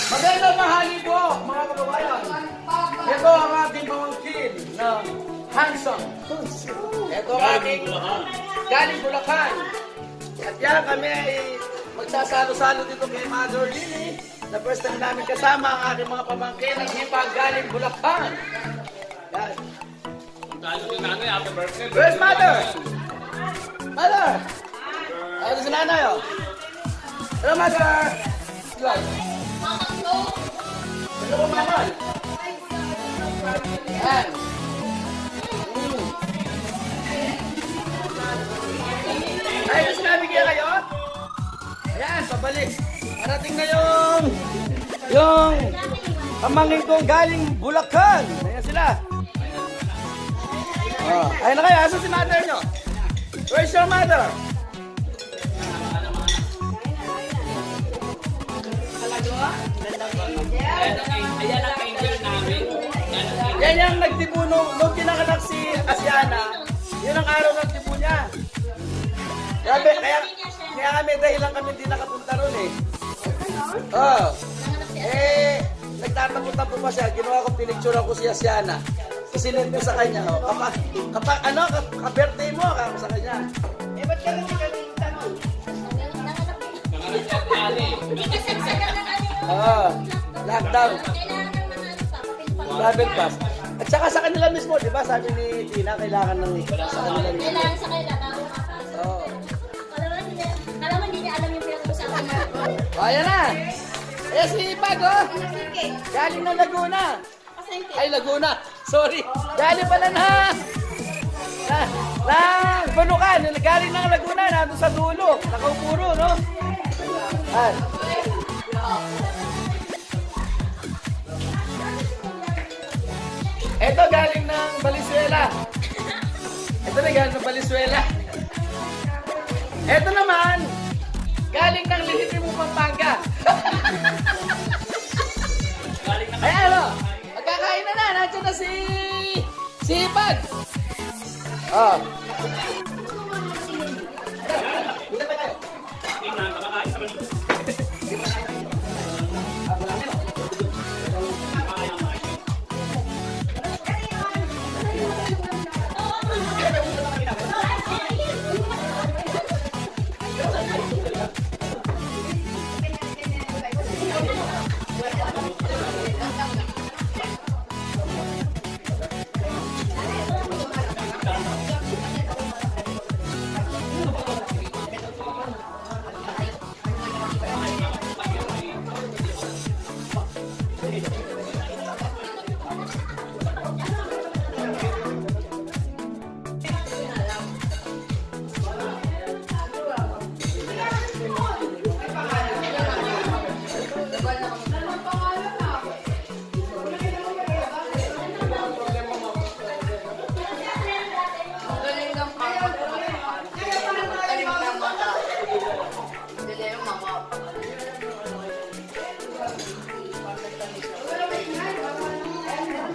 Magandang mahali po, mga kababayan. Ito ang ating pamangkin na handsome. Ito ang ating galing Bulacan. At yan kami ay magsasalo-salo dito kay Mother Lily. Na first time namin kasama ang aking mga pamangkin ng hipag galing Bulacan. Yan. Where's Mother? Mother! Ito si nanay, oh. Hello, Mother! Yan. Hello, Mother! Yan. Ay, gusto namin kaya kayo? Ayan, pabalik. Parating na yung pamangkin kong galing Bulacan. Ayan sila. Oh, ayun na kayo. Asan si mother nyo? Where's your mother? Ayan ang angel namin. Yan yung nagtibo nung pinanganak si Asiana. Yun ang araw ng tibo niya. Kaya kami dahilan kami hindi nakapunta ron eh. Oh. Nagtatapo-tapo pa siya. Ginawa ko pinicture ko si Asiana. Sinend ko sa kanya. Oh. Ka-birthday mo ako sa kanya. Eh, ba't ka rin nagkalinta mo? Lockdown. Travel pass. At saka sa kanila mismo, di ba? Sabi ni Tina, kailangan ng sa kanila mismo. Kailangan sa kanila. Oo. Alam mo, hindi niya alam yung pinag-usapan niya. Ayan na. Eh, si Ipag, oh. Galing ng Laguna. Ay, Laguna. Sorry. Galing pala na Bulucan. Galing ng Laguna. Nandun sa dulo. Nakaupuro, no? Ay. Ito galing ng Valenzuela. Ito na galing ng Valenzuela. Ito naman, galing ng Legitimo Pampanga. Ay, ano? Magkakain na. Nandiyan na si Ipag. Oh.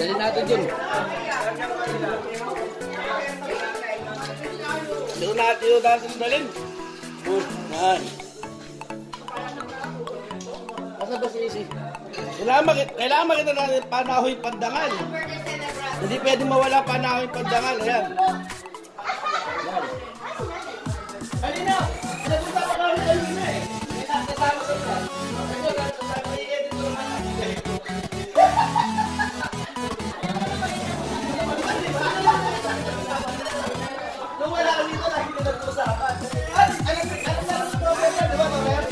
Dali natin dun. Dito natin dalhin. Yan. Asa ba si Isi? Kailangan makita natin panahoy pandangal. Hindi pwedeng mawala panahoy pandangal. Ayan. Halina! Napunta pa kami halina eh. Hindi nakasama sa ito. Nung wala kami dito, lagi na nag-usapan. Alam na ang problema, di ba, Mabel?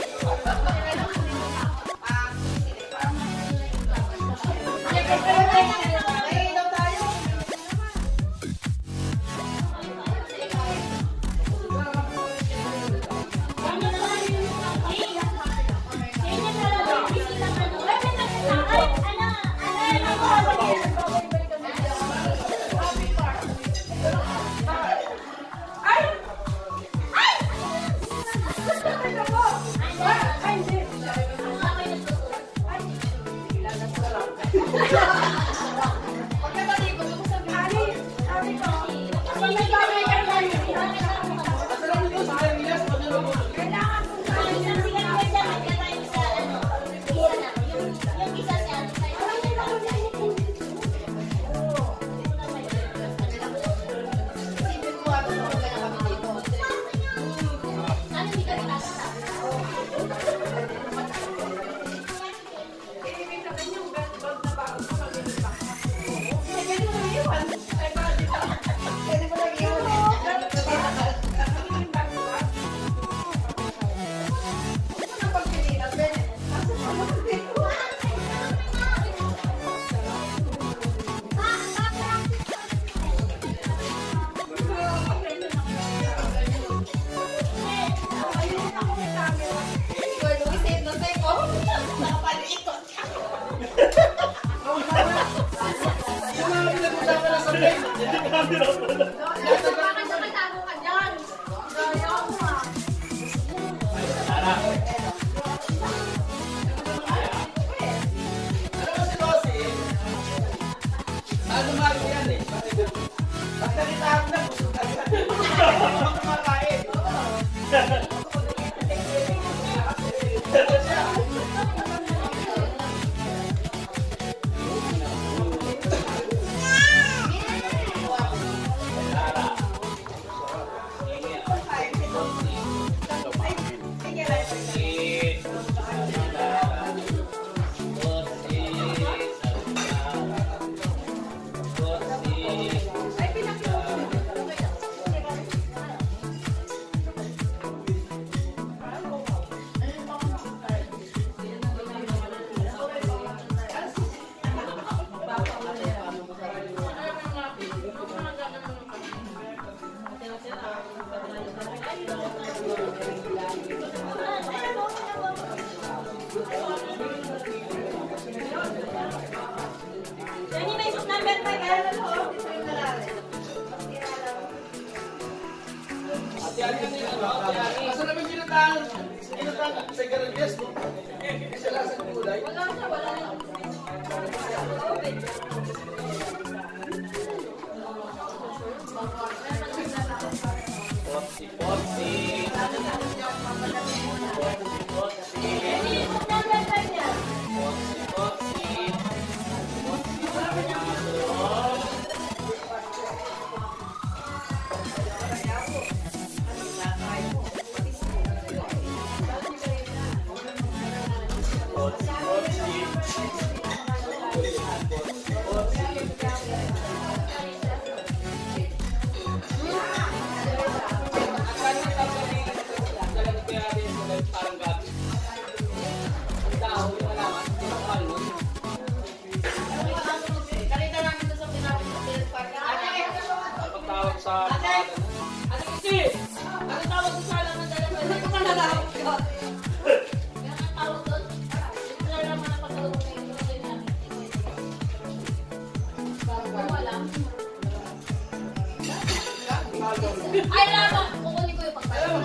Ay, alam mo, kukunin ko yung pagkain.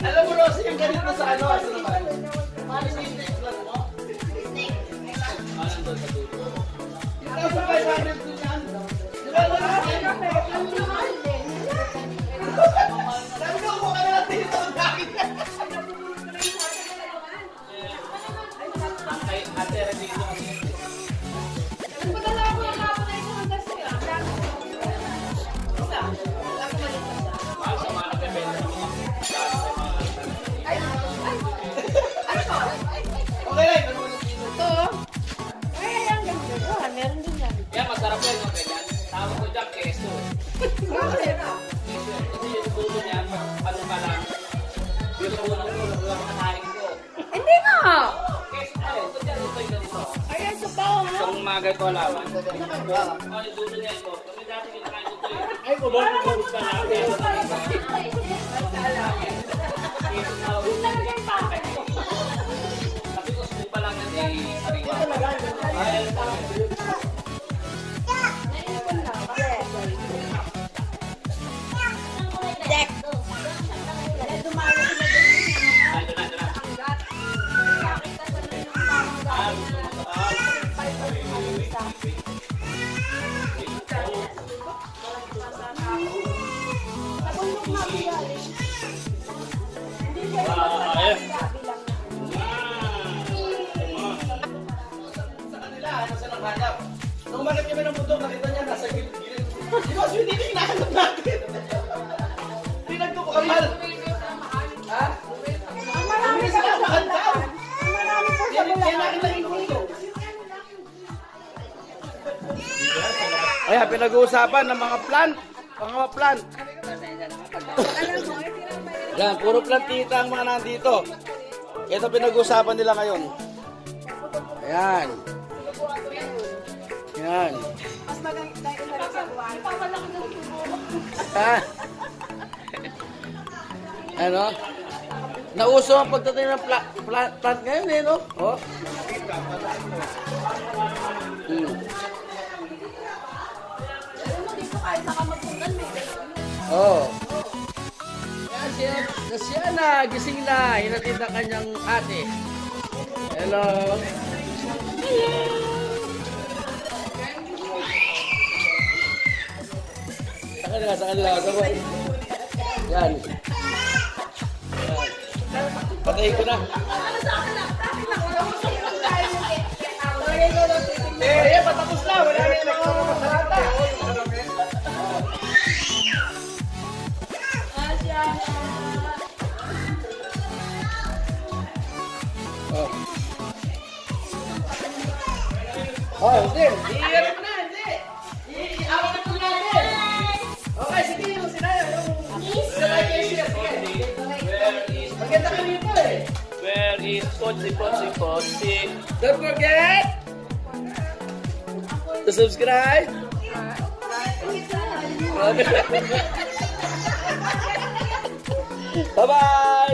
Alam mo, Rosie, yung ganito sa ano? Asa naman? Paano yung steak lang mo? Yung nasa 500 din yan. Di ba wala? Sabi ko, kung ano natin ito ang dahil. Ate, ready ko kasi. Mahal sa mga nagpapenda ng mga Okay lang, ano mo na dito? Yan, masarap yan, no, ganyan. Tawag ko dyan, keso. Keso yan. Kasi yung dulo niya, ano ka lang, yung unang dulo lang kanahin ko. Hindi nga! Keso pa rin. Ito dyan, ito yung ganito. Ayan, sa pa nga. Itong mga ganito alaman. Yung dulo niya ito. Kami dati kinakain ito eh. Ay, kubar ko gusto na. Keso na ito. Keso na ito. Sabi ko, sumo pa lang yan eh. Sariwa. Ay, Dek! Sa kanila, ano sa nanghanap? Nung umagat kami ng bundok, nakita niya nasa gilid-gilid. Di ba, so hindi hinahanap natin. Pinagkukukamal. Ha? Ang marami Sila sa makantaw. Ang marami po sa Kaya Bulacan. nakita yung bundok. Kaya pinag-uusapan ng mga plant. Mga plant. Yan, puro plantita ang mga nandito. Ito pinag-uusapan nila ngayon. Ayan. Ayan. Mas maganda yung iba sa buwan. Ha? Ano? Nauso ang pagtatanim ng plant ngayon eh, no? Oh. Oh. Yan siya na, gising na, hinatid na kanyang ate. Hello. Sa kanila. Yan. Patayin ko na. Eh, patapos na. Wala na yung mga masalata. Oh, hindi. Iiyak mo na, hindi. Iiyak mo na natin. Okay, sige yung sinaya. Maganda kami ito eh. Where is Potsi? Don't forget to subscribe. Bye-bye.